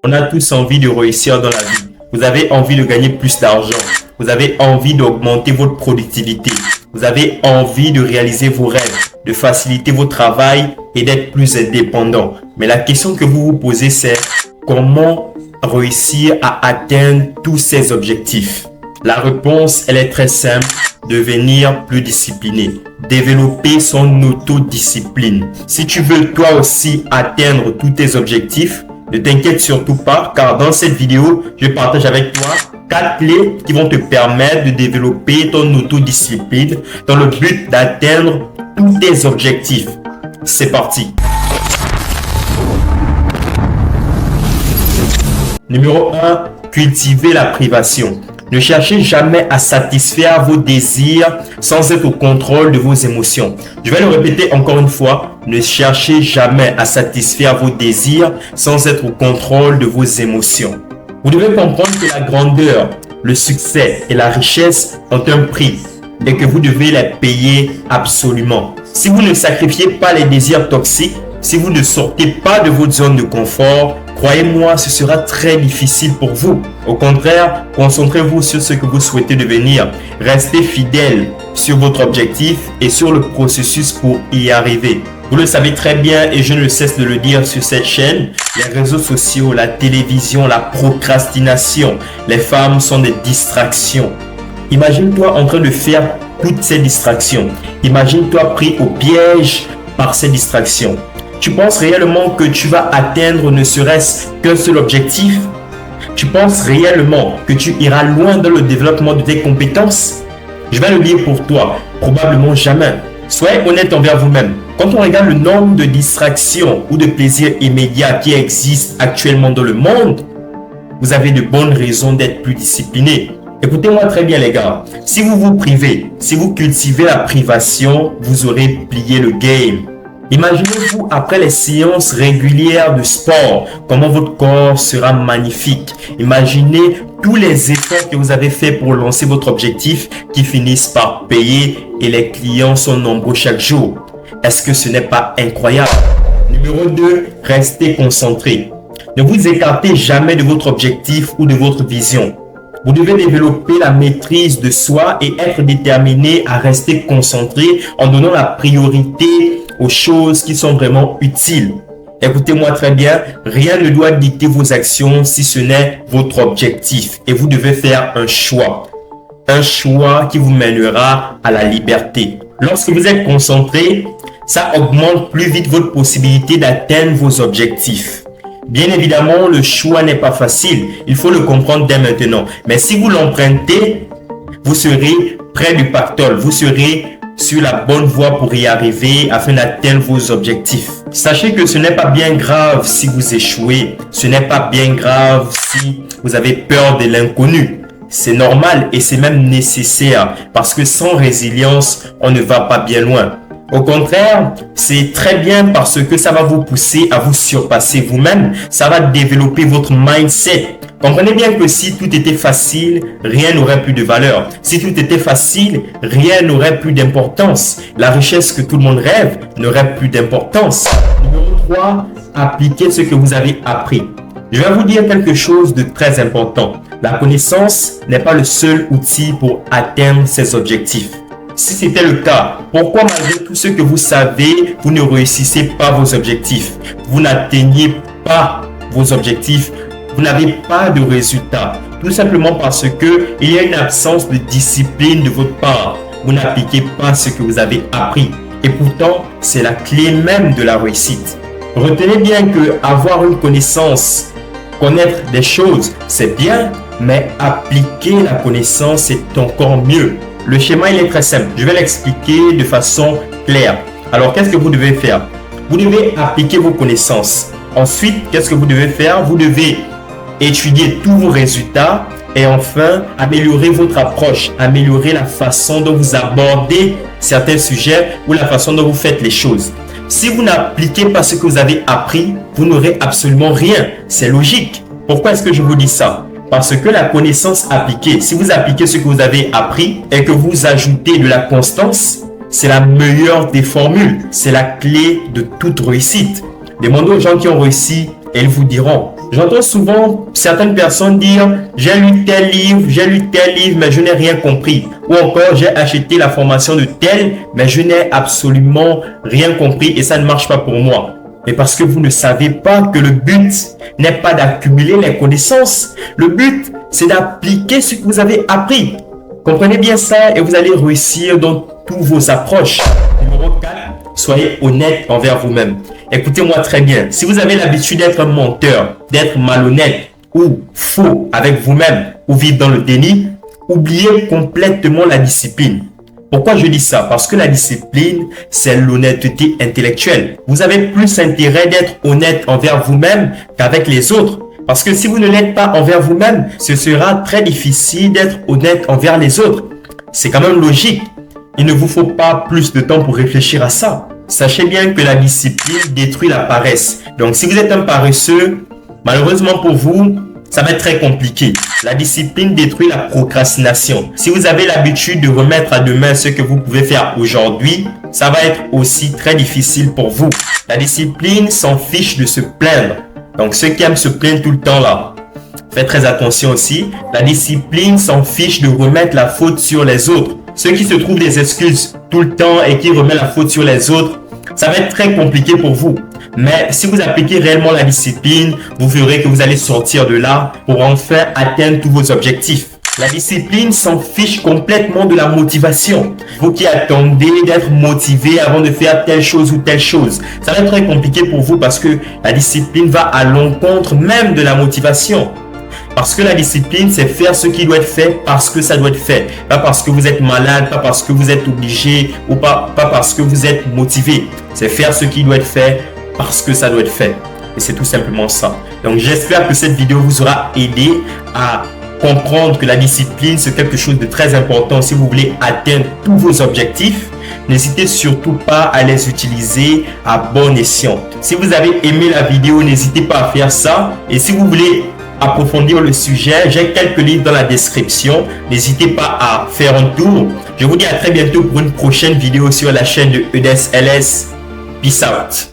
On a tous envie de réussir dans la vie. Vous avez envie de gagner plus d'argent. Vous avez envie d'augmenter votre productivité. Vous avez envie de réaliser vos rêves, de faciliter votre travail et d'être plus indépendant. Mais la question que vous vous posez, c'est comment réussir à atteindre tous ces objectifs? La réponse, elle est très simple. Devenir plus discipliné. Développer son autodiscipline. Si tu veux toi aussi atteindre tous tes objectifs, ne t'inquiète surtout pas, car dans cette vidéo, je partage avec toi 4 clés qui vont te permettre de développer ton autodiscipline dans le but d'atteindre tous tes objectifs. C'est parti! Numéro 1, cultiver la privation. Ne cherchez jamais à satisfaire vos désirs sans être au contrôle de vos émotions. Je vais le répéter encore une fois. Ne cherchez jamais à satisfaire vos désirs sans être au contrôle de vos émotions. Vous devez comprendre que la grandeur, le succès et la richesse ont un prix et que vous devez les payer absolument. Si vous ne sacrifiez pas les désirs toxiques, si vous ne sortez pas de votre zone de confort, croyez-moi, ce sera très difficile pour vous. Au contraire, concentrez-vous sur ce que vous souhaitez devenir. Restez fidèle sur votre objectif et sur le processus pour y arriver. Vous le savez très bien et je ne cesse de le dire sur cette chaîne, les réseaux sociaux, la télévision, la procrastination, les femmes sont des distractions. Imagine-toi en train de faire toutes ces distractions. Imagine-toi pris au piège par ces distractions. Tu penses réellement que tu vas atteindre ne serait-ce qu'un seul objectif? Tu penses réellement que tu iras loin dans le développement de tes compétences? Je vais le dire pour toi, probablement jamais. Soyez honnête envers vous-même. Quand on regarde le nombre de distractions ou de plaisirs immédiats qui existent actuellement dans le monde, vous avez de bonnes raisons d'être plus discipliné. Écoutez-moi très bien les gars, si vous vous privez, si vous cultivez la privation, vous aurez plié le game. Imaginez-vous après les séances régulières de sport, comment votre corps sera magnifique. Imaginez tous les efforts que vous avez faits pour lancer votre objectif qui finissent par payer et les clients sont nombreux chaque jour. Est-ce que ce n'est pas incroyable? Numéro 2, restez concentré. Ne vous écartez jamais de votre objectif ou de votre vision. Vous devez développer la maîtrise de soi et être déterminé à rester concentré en donnant la priorité aux choses qui sont vraiment utiles. Écoutez-moi très bien, rien ne doit dicter vos actions si ce n'est votre objectif et vous devez faire un choix. Un choix qui vous mènera à la liberté. Lorsque vous êtes concentré, ça augmente plus vite votre possibilité d'atteindre vos objectifs. Bien évidemment, le choix n'est pas facile. Il faut le comprendre dès maintenant. Mais si vous l'empruntez, vous serez près du pactole. Vous serez sur la bonne voie pour y arriver afin d'atteindre vos objectifs. Sachez que ce n'est pas bien grave si vous échouez. Ce n'est pas bien grave si vous avez peur de l'inconnu. C'est normal et c'est même nécessaire parce que sans résilience, on ne va pas bien loin. Au contraire, c'est très bien parce que ça va vous pousser à vous surpasser vous-même. Ça va développer votre mindset. Comprenez bien que si tout était facile, rien n'aurait plus de valeur. Si tout était facile, rien n'aurait plus d'importance. La richesse que tout le monde rêve n'aurait plus d'importance. Numéro 3, appliquez ce que vous avez appris. Je vais vous dire quelque chose de très important. La connaissance n'est pas le seul outil pour atteindre ses objectifs. Si c'était le cas, pourquoi malgré tout ce que vous savez, vous ne réussissez pas vos objectifs? Vous n'atteignez pas vos objectifs, vous n'avez pas de résultats. Tout simplement parce que il y a une absence de discipline de votre part. Vous n'appliquez pas ce que vous avez appris. Et pourtant, c'est la clé même de la réussite. Retenez bien que avoir une connaissance, connaître des choses, c'est bien, mais appliquer la connaissance est encore mieux. Le schéma, il est très simple. Je vais l'expliquer de façon claire. Alors, qu'est-ce que vous devez faire? Vous devez appliquer vos connaissances. Ensuite, qu'est-ce que vous devez faire? Vous devez étudier tous vos résultats et enfin, améliorer votre approche, améliorer la façon dont vous abordez certains sujets ou la façon dont vous faites les choses. Si vous n'appliquez pas ce que vous avez appris, vous n'aurez absolument rien. C'est logique. Pourquoi est-ce que je vous dis ça? Parce que la connaissance appliquée, si vous appliquez ce que vous avez appris et que vous ajoutez de la constance, c'est la meilleure des formules. C'est la clé de toute réussite. Demandez aux gens qui ont réussi et ils vous diront. J'entends souvent certaines personnes dire « j'ai lu tel livre, mais je n'ai rien compris » ou encore « j'ai acheté la formation de tel, mais je n'ai absolument rien compris et ça ne marche pas pour moi ». Mais parce que vous ne savez pas que le but n'est pas d'accumuler les connaissances. Le but, c'est d'appliquer ce que vous avez appris. Comprenez bien ça et vous allez réussir dans toutes vos approches. Numéro 4, soyez honnête envers vous-même. Écoutez-moi très bien. Si vous avez l'habitude d'être menteur, d'être malhonnête ou faux avec vous-même ou vivre dans le déni, oubliez complètement la discipline. Pourquoi je dis ça? Parce que la discipline, c'est l'honnêteté intellectuelle. Vous avez plus intérêt d'être honnête envers vous-même qu'avec les autres. Parce que si vous ne l'êtes pas envers vous-même, ce sera très difficile d'être honnête envers les autres. C'est quand même logique. Il ne vous faut pas plus de temps pour réfléchir à ça. Sachez bien que la discipline détruit la paresse. Donc si vous êtes un paresseux, malheureusement pour vous, ça va être très compliqué. La discipline détruit la procrastination. Si vous avez l'habitude de remettre à demain ce que vous pouvez faire aujourd'hui, ça va être aussi très difficile pour vous. La discipline s'en fiche de se plaindre. Donc ceux qui aiment se plaindre tout le temps là, faites très attention aussi. La discipline s'en fiche de remettre la faute sur les autres. Ceux qui se trouvent des excuses tout le temps et qui remettent la faute sur les autres, ça va être très compliqué pour vous. Mais si vous appliquez réellement la discipline, vous verrez que vous allez sortir de là pour enfin atteindre tous vos objectifs. La discipline s'en fiche complètement de la motivation. Vous qui attendez d'être motivé avant de faire telle chose ou telle chose, ça va être très compliqué pour vous parce que la discipline va à l'encontre même de la motivation. Parce que la discipline, c'est faire ce qui doit être fait parce que ça doit être fait. Pas parce que vous êtes malade, pas parce que vous êtes obligé ou pas parce que vous êtes motivé. C'est faire ce qui doit être fait parce que ça doit être fait. Et c'est tout simplement ça. Donc j'espère que cette vidéo vous aura aidé à comprendre que la discipline, c'est quelque chose de très important si vous voulez atteindre tous vos objectifs. N'hésitez surtout pas à les utiliser à bon escient. Si vous avez aimé la vidéo, n'hésitez pas à faire ça. Et si vous voulez approfondir le sujet, j'ai quelques livres dans la description. N'hésitez pas à faire un tour. Je vous dis à très bientôt pour une prochaine vidéo sur la chaîne de EDES LS. Peace out.